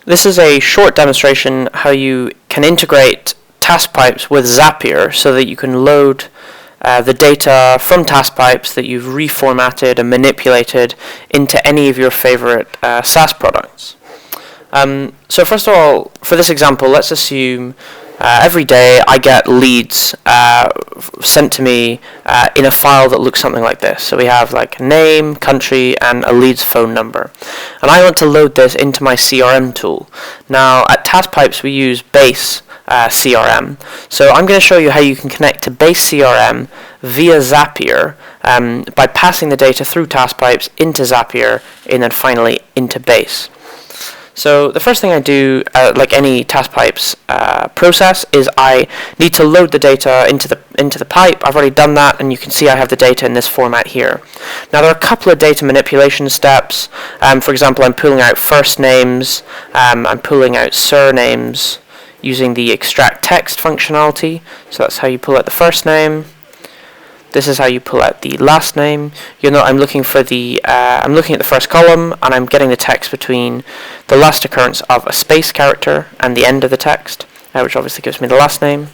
This is a short demonstration how you can integrate TaskPipes with Zapier so that you can load the data from TaskPipes that you've reformatted and manipulated into any of your favorite SaaS products. So first of all, for this example, let's assume every day I get leads sent to me in a file that looks something like this. So we have like name, country, and a lead's phone number. And I want to load this into my CRM tool. Now at TaskPipes we use Base CRM. So I'm going to show you how you can connect to Base CRM via Zapier by passing the data through TaskPipes into Zapier and then finally into Base. So the first thing I do, like any TaskPipes process, is I need to load the data into the pipe. I've already done that, and you can see I have the data in this format here. Now there are a couple of data manipulation steps. For example, I'm pulling out first names, I'm pulling out surnames using the extract text functionality. So that's how you pull out the first name. This is how you pull out the last name. You'll note I'm looking at the first column, and I'm getting the text between the last occurrence of a space character and the end of the text, which obviously gives me the last name.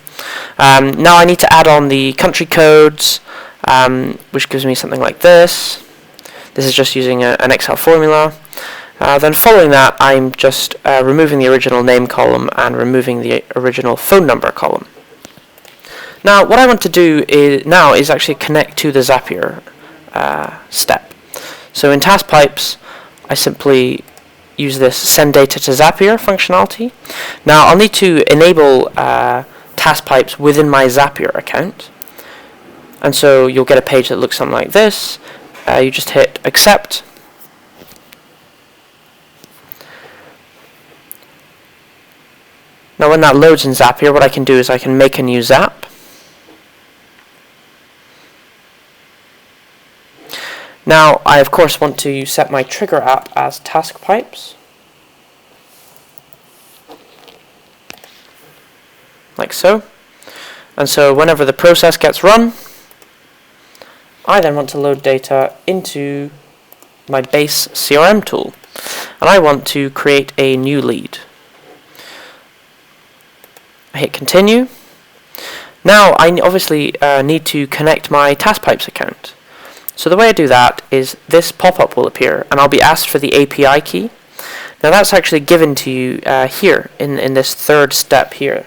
Now I need to add on the country codes, which gives me something like this. This is just using an Excel formula. Then following that, I'm just removing the original name column and removing the original phone number column. Now, what I want to do is actually connect to the Zapier step. So in TaskPipes, I simply use this send data to Zapier functionality. Now, I'll need to enable TaskPipes within my Zapier account. And so you'll get a page that looks something like this. You just hit accept. Now, when that loads in Zapier, what I can do is I can make a new Zap. Now, I of course want to set my trigger app as TaskPipes, like so. And so whenever the process gets run, I then want to load data into my Base CRM tool. And I want to create a new lead. I hit continue. Now I obviously need to connect my TaskPipes account. So the way I do that is this pop-up will appear, and I'll be asked for the API key. Now that's actually given to you here in this third step here.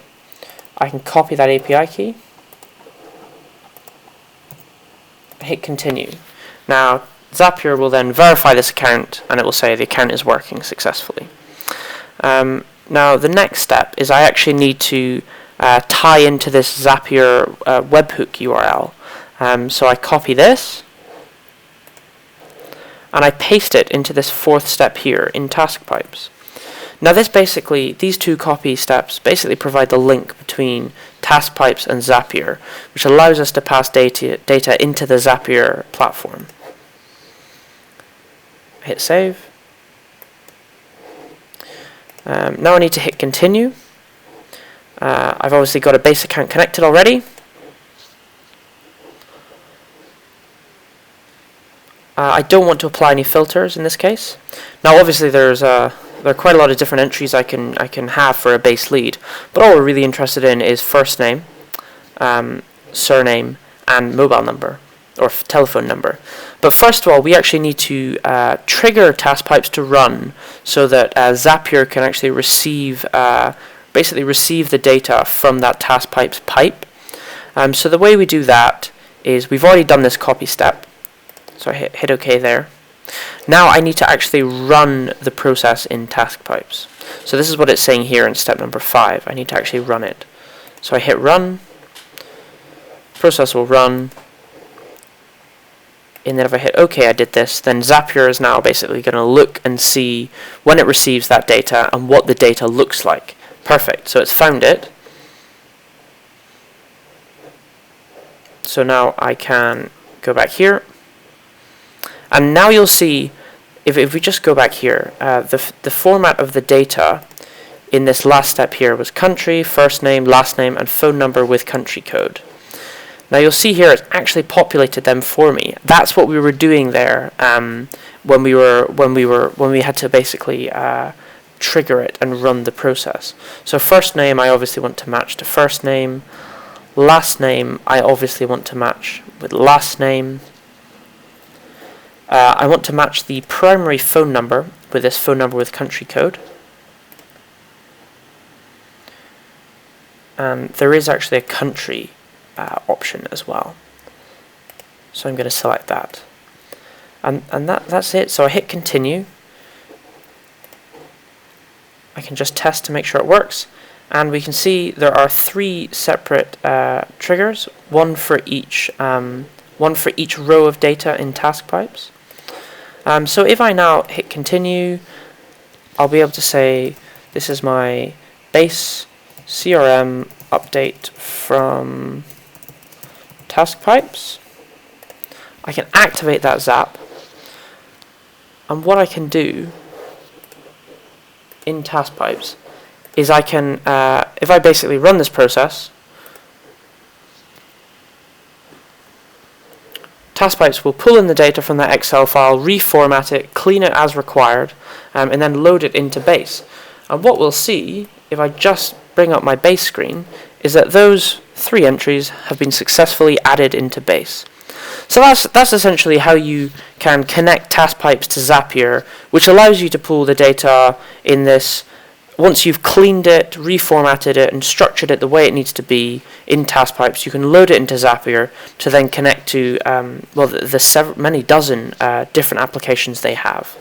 I can copy that API key, hit continue. Now Zapier will then verify this account, and it will say the account is working successfully. Now the next step is I actually need to tie into this Zapier webhook URL. So I copy this, and I paste it into this fourth step here in TaskPipes. Now these two copy steps basically provide the link between TaskPipes and Zapier, which allows us to pass data into the Zapier platform. Hit save. Now I need to hit continue. I've obviously got a base account connected already. I don't want to apply any filters in this case. Now obviously there are quite a lot of different entries I can have for a base lead, but all we're really interested in is first name, surname, and mobile number or telephone number. But first of all, we actually need to trigger TaskPipes to run so that Zapier can actually receive the data from that TaskPipes pipe. So the way we do that is we've already done this copy step. So I hit OK there. Now I need to actually run the process in TaskPipes. So this is what it's saying here in step number 5. I need to actually run it. So I hit run. Process will run. And then if I hit OK, I did this, then Zapier is now basically going to look and see when it receives that data and what the data looks like. Perfect. So it's found it. So now I can go back here. And now you'll see, if we just go back here, the format of the data in this last step here was country, first name, last name, and phone number with country code. Now you'll see here it's actually populated them for me. That's what we were doing there when we had to basically trigger it and run the process. So first name I obviously want to match to first name. Last name I obviously want to match with last name. I want to match the primary phone number with this phone number with country code. And there is actually a country option as well. So I'm going to select that. And that's it. So I hit continue. I can just test to make sure it works. And we can see there are 3 separate triggers, one for each row of data in TaskPipes. So if I now hit continue, I'll be able to say this is my base CRM update from TaskPipes. I can activate that Zap, and what I can do in TaskPipes is I can, if I basically run this process, TaskPipes will pull in the data from that Excel file, reformat it, clean it as required, and then load it into base. And what we'll see, if I just bring up my base screen, is that those 3 entries have been successfully added into base. So that's essentially how you can connect TaskPipes to Zapier, which allows you to pull the data in this. Once you've cleaned it, reformatted it, and structured it the way it needs to be in TaskPipes, you can load it into Zapier to then connect to the many dozen different applications they have.